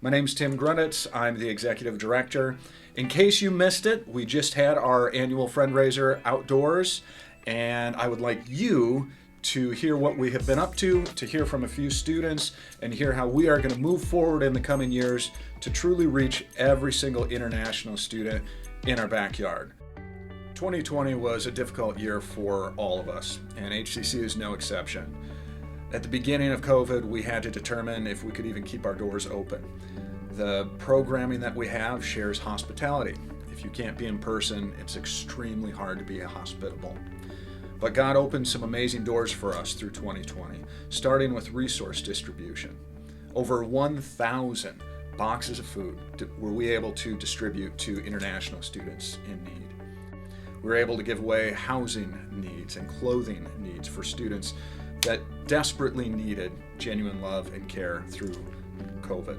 My name's Tim Grunitz. I'm the Executive Director. In case you missed it, we just had our annual Friendraiser outdoors, and I would like you to hear what we have been up to hear from a few students, and hear how we are going to move forward in the coming years to truly reach every single international student in our backyard. 2020 was a difficult year for all of us, and HCC is no exception. At the beginning of COVID, we had to determine if we could even keep our doors open. The programming that we have shares hospitality. If you can't be in person, it's extremely hard to be hospitable. But God opened some amazing doors for us through 2020, starting with resource distribution. Over 1,000 boxes of food were we able to distribute to international students in need. We were able to give away housing needs and clothing needs for students that desperately needed genuine love and care through COVID.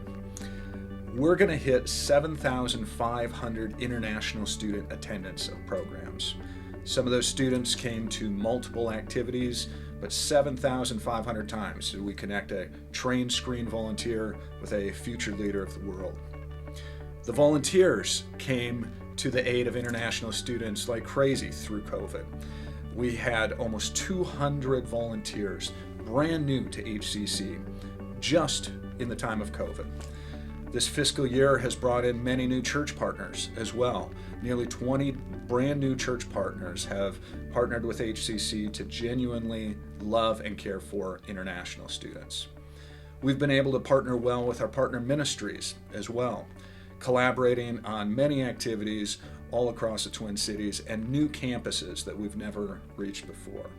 We're going to hit 7,500 international student attendance of programs. Some of those students came to multiple activities, but 7,500 times did we connect a trained screen volunteer with a future leader of the world. The volunteers came to the aid of international students like crazy through COVID. We had almost 200 volunteers, brand new to HCC, just in the time of COVID. This fiscal year has brought in many new church partners as well. Nearly 20 brand new church partners have partnered with HCC to genuinely love and care for international students. We've been able to partner well with our partner ministries as well, collaborating on many activities all across the Twin Cities and new campuses that we've never reached before.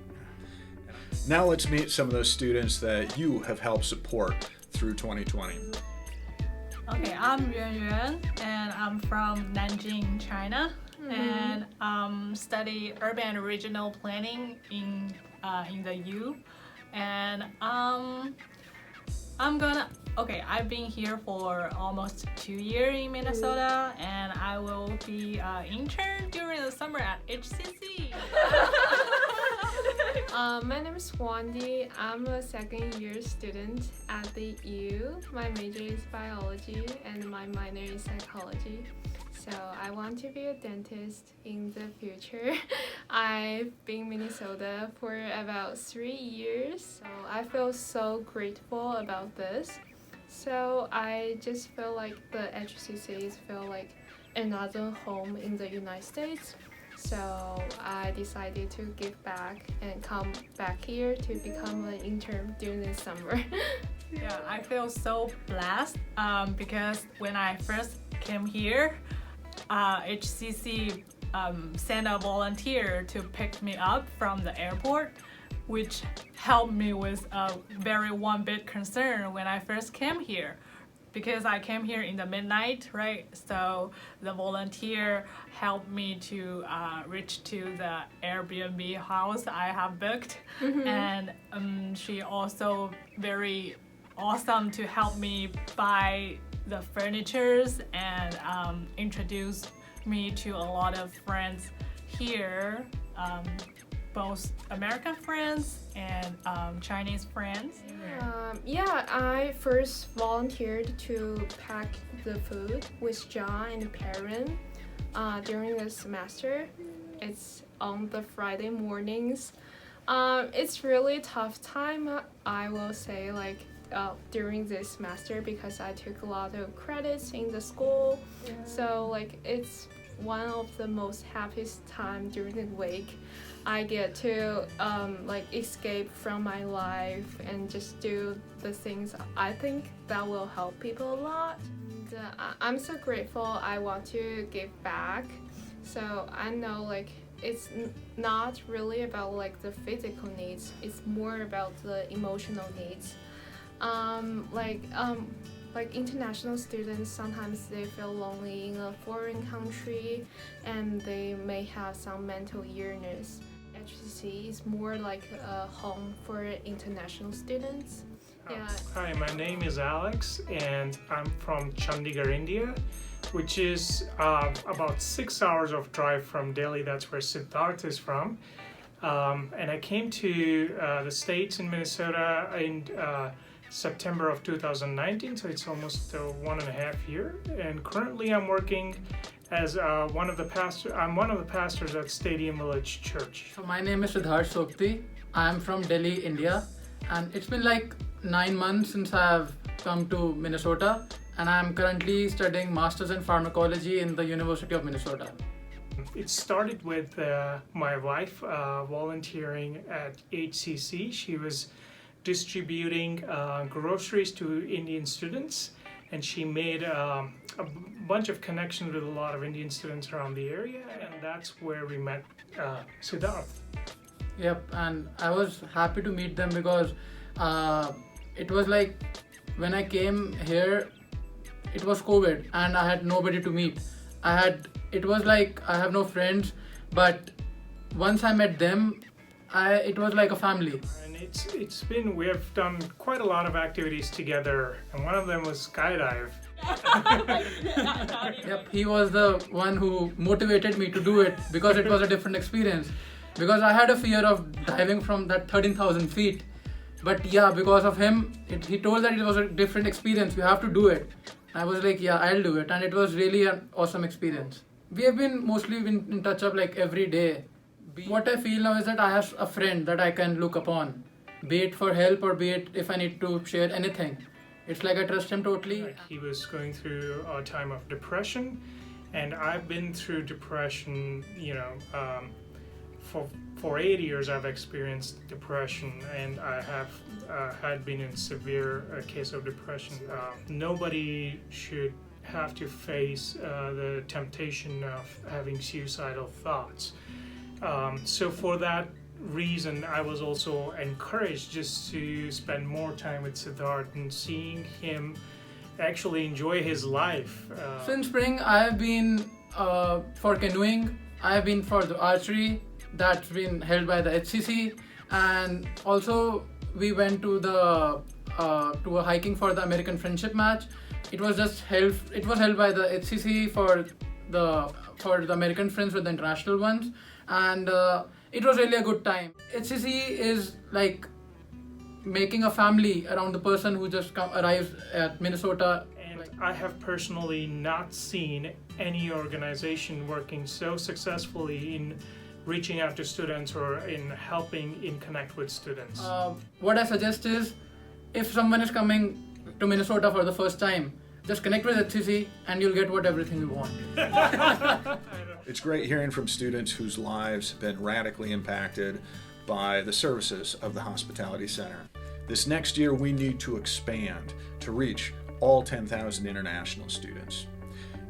Now let's meet some of those students that you have helped support through 2020. Okay, I'm Yuan Yuan, and I'm from Nanjing, China, and study urban and regional planning in the U. And I've been here for almost 2 years in Minnesota, and I will be intern during the summer at HCC. My name is Wandy. I'm a second-year student at the U. My major is biology and my minor is psychology. So I want to be a dentist in the future. I've been in Minnesota for about 3 years, so I feel so grateful about this. So I just feel like the HCCs feel like another home in the United States. So I decided to give back and come back here to become an intern during the summer. Yeah, I feel so blessed because when I first came here, HCC sent a volunteer to pick me up from the airport, which helped me with one big concern when I first came here. Because I came here in the midnight, right? So the volunteer helped me to reach to the Airbnb house I have booked. And she also very awesome to help me buy the furnitures and introduce me to a lot of friends here, both American friends and Chinese friends. I first volunteered to pack the food with John and Perrin during the semester. It's on the Friday mornings. It's really tough time, I will say, during this semester because I took a lot of credits in the school. Yeah. So it's one of the most happiest time during the week. I get to escape from my life and just do the things I think that will help people a lot. And, I'm so grateful. I want to give back. So I know it's not really about the physical needs. It's more about the emotional needs. International students, sometimes they feel lonely in a foreign country and they may have some mental illness. HCC is more like a home for international students. Yeah. Hi, my name is Alex and I'm from Chandigarh, India, which is about 6 hours of drive from Delhi. That's where Siddharth is from. And I came to the States in Minnesota in September of 2019, so it's almost 1.5 years. And currently I'm working as one of the pastors at Stadium Village Church. So my name is Siddharth Sokti. I am from Delhi, India, and it's been like 9 months since I have come to Minnesota, and I am currently studying Masters in Pharmacology in the University of Minnesota. It started with my wife volunteering at HCC. She was distributing groceries to Indian students, and she made a bunch of connections with a lot of Indian students around the area, and that's where we met Siddharth. Yep, and I was happy to meet them because it was like when I came here, it was COVID and I had nobody to meet. It was like I have no friends, but once I met them, it was like a family. And we have done quite a lot of activities together, and one of them was skydive. Yep, he was the one who motivated me to do it because it was a different experience. Because I had a fear of diving from that 13,000 feet. But yeah, because of him, he told that it was a different experience, you have to do it. I was like, yeah, I'll do it. And it was really an awesome experience. We have been mostly in touch up like every day. What I feel now is that I have a friend that I can look upon, be it for help or be it if I need to share anything. It's like I trust him totally. He was going through a time of depression, and I've been through depression, for 8 years I've experienced depression, and I have had been in severe case of depression. Nobody should have to face the temptation of having suicidal thoughts. So for that reason, I was also encouraged just to spend more time with Siddharth and seeing him actually enjoy his life. Since spring, I have been for canoeing, I have been for the archery that's been held by the HCC, and also we went to a hiking for the American Friendship Match. It was held by the HCC for the American friends with the international ones, and it was really a good time. HCC is like making a family around the person who just arrives at Minnesota. And I have personally not seen any organization working so successfully in reaching out to students or in helping in connect with students. What I suggest is, if someone is coming to Minnesota for the first time, just connect with HCC and you'll get everything you want. It's great hearing from students whose lives have been radically impacted by the services of the Hospitality Center. This next year, we need to expand to reach all 10,000 international students.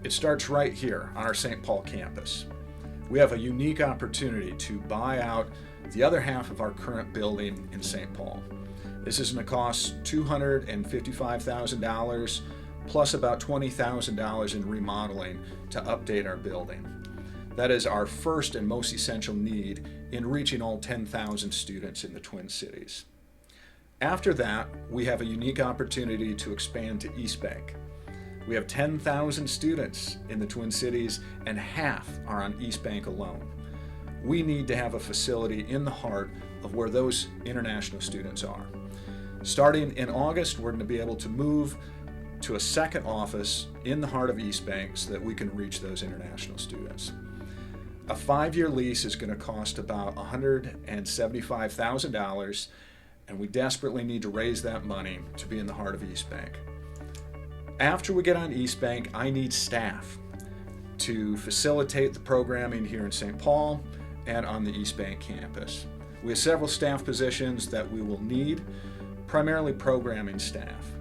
It starts right here on our St. Paul campus. We have a unique opportunity to buy out the other half of our current building in St. Paul. This is going to cost $255,000 plus about $20,000 in remodeling to update our building. That is our first and most essential need in reaching all 10,000 students in the Twin Cities. After that, we have a unique opportunity to expand to East Bank. We have 10,000 students in the Twin Cities, and half are on East Bank alone. We need to have a facility in the heart of where those international students are. Starting in August, we're going to be able to move to a second office in the heart of East Bank so that we can reach those international students. A 5-year lease is going to cost about $175,000, and we desperately need to raise that money to be in the heart of East Bank. After we get on East Bank, I need staff to facilitate the programming here in St. Paul and on the East Bank campus. We have several staff positions that we will need, primarily programming staff.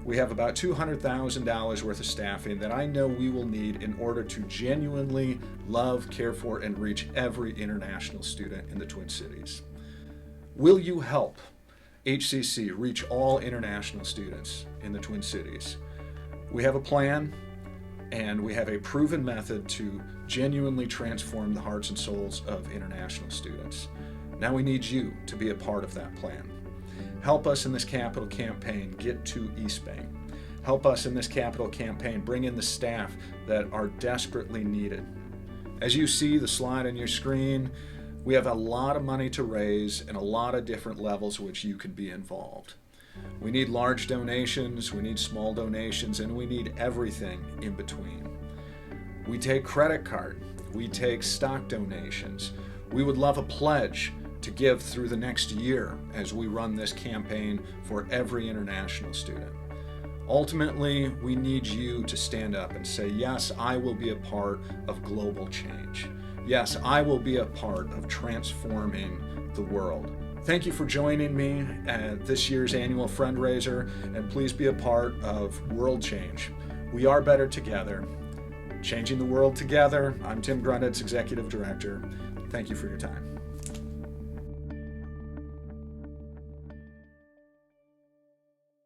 We have about $200,000 worth of staffing that I know we will need in order to genuinely love, care for, and reach every international student in the Twin Cities. Will you help HCC reach all international students in the Twin Cities? We have a plan, and we have a proven method to genuinely transform the hearts and souls of international students. Now we need you to be a part of that plan. Help us in this capital campaign get to East Bank. Help us in this capital campaign bring in the staff that are desperately needed. As you see the slide on your screen, we have a lot of money to raise and a lot of different levels which you can be involved. We need large donations, we need small donations, and we need everything in between. We take credit card, we take stock donations. We would love a pledge to give through the next year as we run this campaign for every international student. Ultimately, we need you to stand up and say, yes, I will be a part of global change. Yes, I will be a part of transforming the world. Thank you for joining me at this year's annual Friendraiser, and please be a part of world change. We are better together. Changing the world together. I'm Tim Grunditz, Executive Director. Thank you for your time.